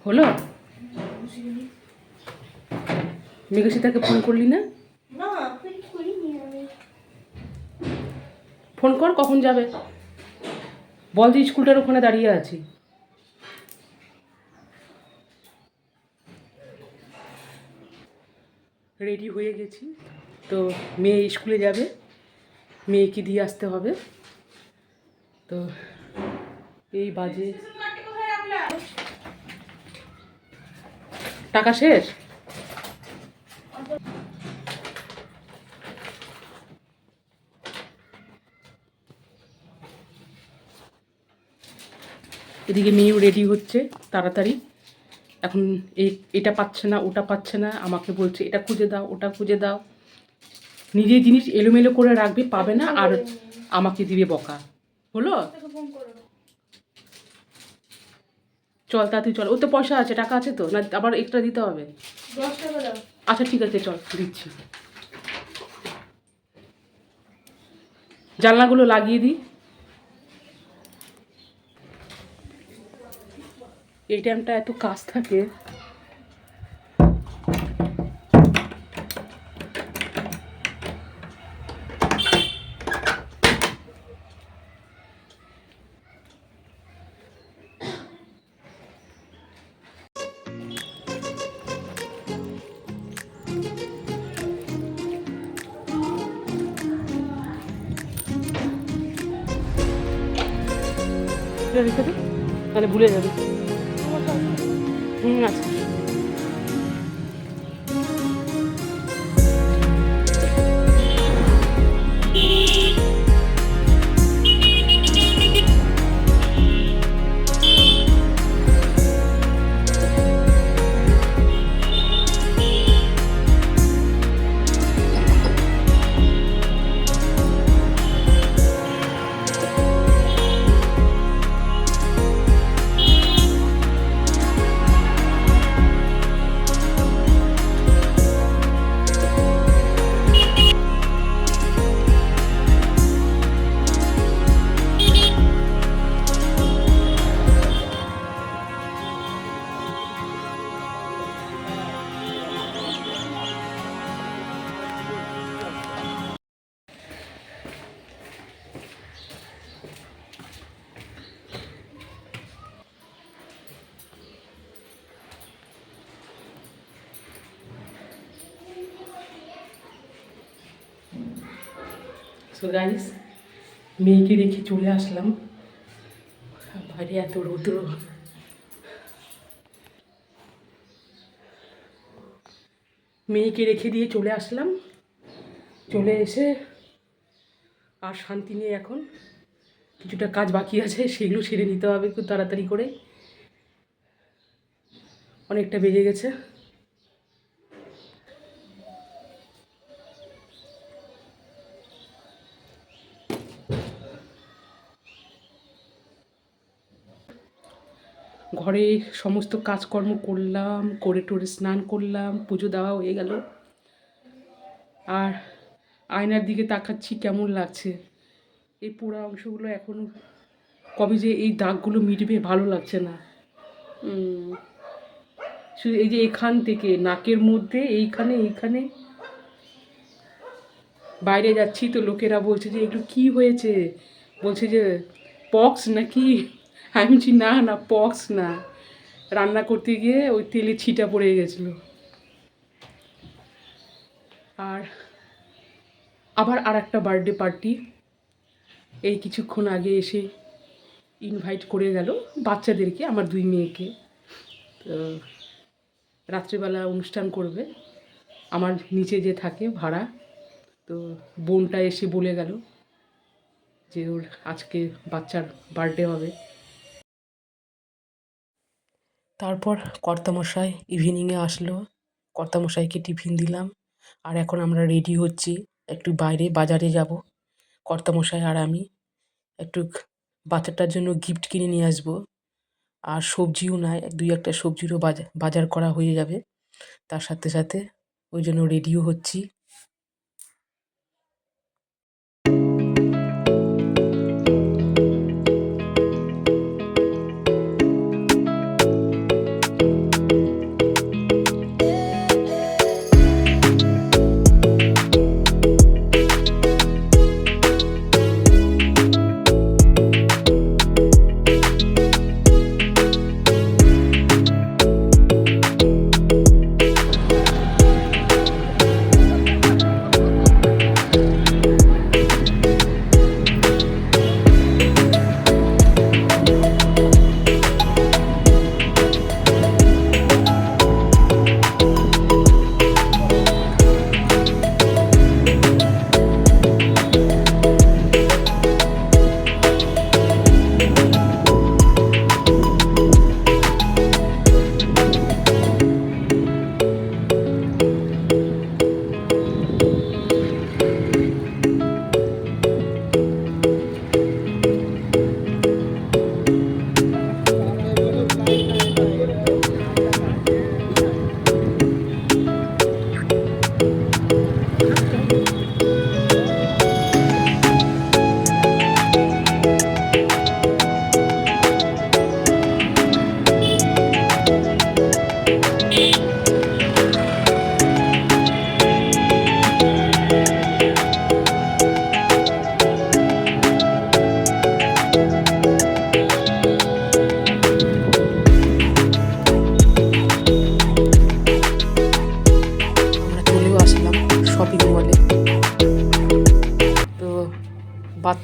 হলো? মেঘসীতাকে ফোন করলি না? ফোন কর, কখন যাবে বল। যে স্কুলটার ওখানে দাঁড়িয়ে আছি। রেডি হয়ে গেছি, তো মেয়ে স্কুলে যাবে, মেয়েকে দিয়ে আসতে হবে। তো এই বাজে টাকা শেষ। এদিকে মেয়েও রেডি হচ্ছে তাড়াতাড়ি। এখন এটা পাচ্ছে না, ওটা পাচ্ছে না, আমাকে বলছে এটা খুঁজে দাও, ওটা খুঁজে দাও। নিজের জিনিস এলোমেলো করে রাখবে, পাবে না, আর আমাকে দিবে বকা। হলো? চল তাড়াতাড়ি চল। ও তো পয়সা আছে, টাকা আছে তো, না আবার এক্সট্রা দিতে হবে? আচ্ছা ঠিক আছে, চল দিচ্ছি। জানলাগুলো লাগিয়ে দিই। এই টাইমটা এত কাজ থাকে। রেখে দিই, তাহলে ভুলে যাবে। আচ্ছা। সো গাইস, মেয়েকে রেখে চলে আসলাম। বাইরে এত রৌদ্র। মেয়েকে রেখে দিয়ে চলে আসলাম। চলে এসে আর শান্তি নেই এখন। কিছুটা কাজ বাকি আছে, সেগুলো সেরে নিতে হবে খুব তাড়াতাড়ি করে। অনেকটা বেজে গেছে। ঘরে সমস্ত কাজকর্ম করলাম, করে টোরে স্নান করলাম, পুজো দেওয়া হয়ে গেল। আর আয়নার দিকে তাকাচ্ছি কেমন লাগছে। এই পোড়া অংশগুলো এখনও কবে যে এই দাগগুলো মিটবে ভালো লাগছে না। শুধু এই যে এখান থেকে নাকের মধ্যে এইখানে বাইরে যাচ্ছি তো লোকেরা বলছে যে একটু কি হয়েছে, বলছে যে পক্স নাকি। আমি বলছি না না, পক্স না, রান্না করতে গিয়ে ওই তেলে ছিটা পড়ে গেছিলো। আর আবার আর একটা বার্থডে পার্টি এই কিছুক্ষণ আগে এসে ইনভাইট করে গেল বাচ্চাদেরকে, আমার 2 মেয়েকে। তো রাত্রিবেলা অনুষ্ঠান করবে আমার নিচে যে থাকে ভাড়া। তো বোনটা এসে বলে গেল যে ওর আজকে বাচ্চার বার্থডে হবে। তারপর কর্তামশাই ইভিনিংয়ে আসলো, কর্তামশাইকে টিফিন দিলাম। আর এখন আমরা রেডি হচ্ছি, একটু বাইরে বাজারে যাব। কর্তামশাই আর আমি একটু বাচ্চাটার জন্য গিফট কিনে নিয়ে আসবো। আর সবজিও নাই, 2-1টা সবজিরও বাজার করা হয়ে যাবে তার সাথে সাথে। ওই জন্য রেডিও হচ্ছি।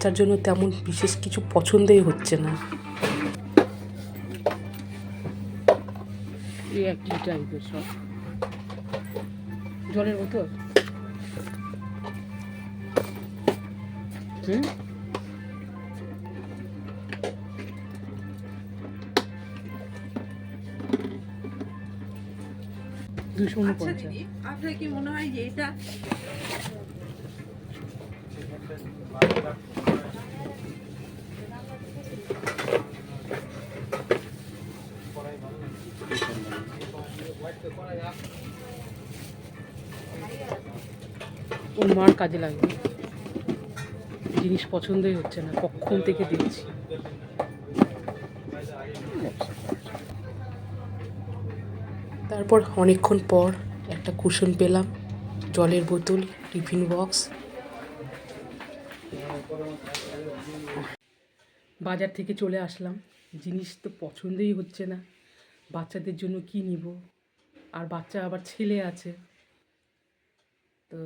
বাচ্চার জন্য তেমন বিশেষ কিছু পছন্দই হচ্ছে না। এই একই টাইপের সব। জলের বোতল হুম 249। আপনার কি মনে হয় যে এটা ওর মার কাজে লাগবে। জিনিস পছন্দই হচ্ছে না, কখন থেকে দেখছি। তারপর অনেকক্ষণ পর একটা কুশন পেলাম, জলের বোতল, টিফিন বক্স। বাজার থেকে চলে আসলাম, জিনিস তো পছন্দই হচ্ছে না। বাচ্চাদের জন্য কি নিব, আর বাচ্চা আবার ছেলে আছে, তো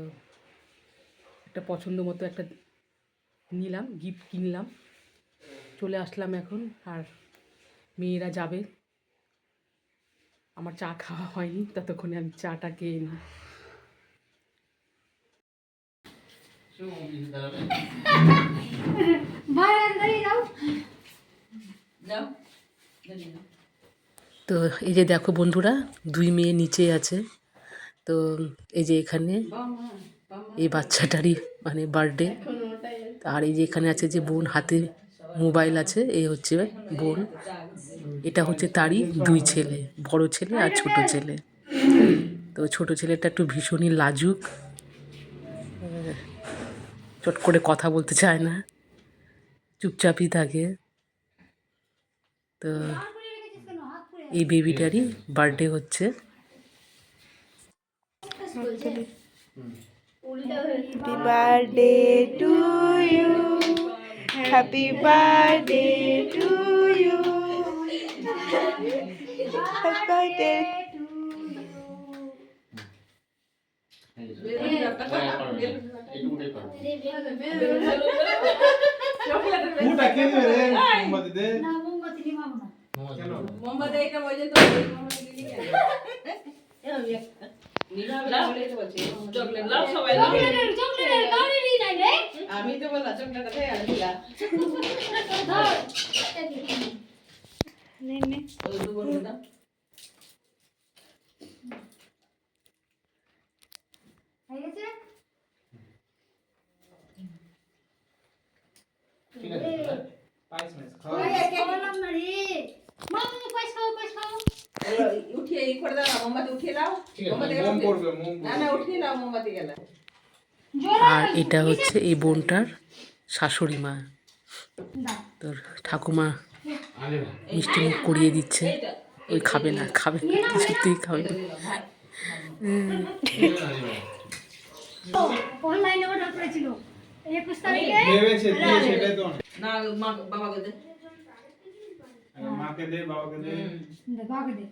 একটা পছন্দ মতো একটা নিলাম, গিফট কিনলাম। চলে আসলাম এখন, আর মেয়েরা যাবে। আমার চা খাওয়া হয়নি, ততক্ষণে আমি চাটা খেয়ে নিই। তো এই যে দেখো বন্ধুরা, 2 মেয়ে নিচে আছে। তো এই যে এখানে এই বাচ্চাটারই মানে বার্থডে। আর এই যে এখানে আছে যে বোন, হাতে মোবাইল আছে, এই হচ্ছে বোন। এটা হচ্ছে তারই 2 ছেলে, বড় ছেলে আর ছোট ছেলে। তো ছোট ছেলেটা একটু ভীষণই লাজুক, চট করে কথা বলতে চায় না, চুপচাপই থাকে। তো এই বেবিটারই বার্থডে হচ্ছে। Happy birthday to you, happy birthday to you, happy birthday. আমি তো বললাম চকলেট খেয়ে আনছিলাম। উঠিয়ে করে দাও, মোমবাতি উঠিয়ে দাও। না না উঠিয়ে দাও মোমবাতি গেলে। আর এটা হচ্ছে এই বোনটার শাশুড়ি মা, তোর ঠাকুমা মিষ্টি মুখ করিয়ে দিচ্ছে। ওই খাবে না, খাবে না, কিছুতেই খাবে না। অনলাইনে অর্ডার করেছিল 21 তারিখে। না মা বাবাকে দে, মাকে দে, বাবাকে দে, বাবাকে দে।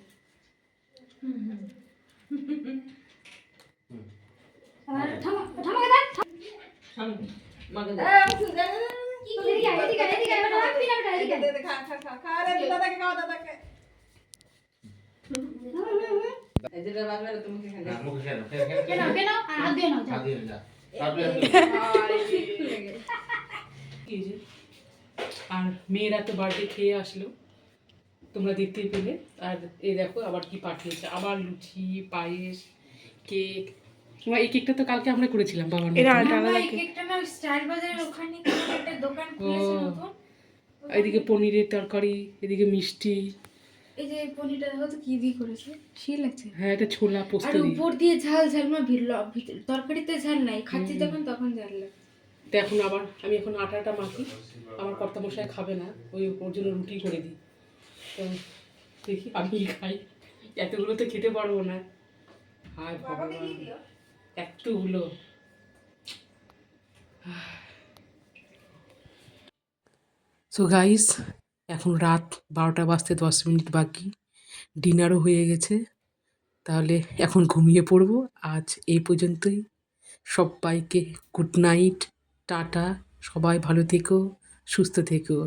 থামা থামা দে। মাকে দে। এদিকে আয়, এদিকে আয়, এদিকে আয়, বেটা রাখবি না, বেটা এদিকে আয়। দে খা খা খা খা রে, দাদাকে খাও, দাদাকে। এই যে বাবা মেরে তুমি খেয়ে না নাও। মুখে খেলো, কেন কেন আর হাত দিয়ে নাও, যাও। হাত দিয়ে যা, তারপরে এই যে, আর মেয়েরা তো বার্থডে খেয়ে আসলো, তোমরা দেখতেই পেলে। আর এই দেখো আবার কি পাঠিয়েছে, আবার লুচি, পায়েস, কেক। এই কেকটা তো কালকে আমরা করেছিলাম বাবার মতো। এই কেকটা না স্টাইল বাজারের ওখানে কোনো একটা দোকান খুলেছে নতুন। এদিকে পনিরের তরকারি, এদিকে মিষ্টি। এই যে পনিরটা দেখো তো কি দিয়ে করেছে, সেই লাগছে। হ্যাঁ, এটা ছোলা পোস্ত আর দিয়ে। উপর দিয়ে ঝাল ঝাল, মানে তরকারিতে ঝাল নাই, খাচ্ছি তখন ঝাল লাগে। তো এখন আবার আমি এখন আটাটা মাখি, আমার কর্তামশাই খাবে না, ওর জন্য রুটি করে দিই। তো দেখি আমি খাই, এতগুলো তো খেতে পারবো না। হায় ভগবান, এতগুলো। সো গাইস, এখন রাত 12টা বাজতে 10 মিনিট বাকি, ডিনারও হয়ে গেছে। তাহলে এখন ঘুমিয়ে পড়বো। আজ এই পর্যন্তই। সবাইকে গুড নাইট, টাটা। সবাই ভালো থেকো, সুস্থ থেকো।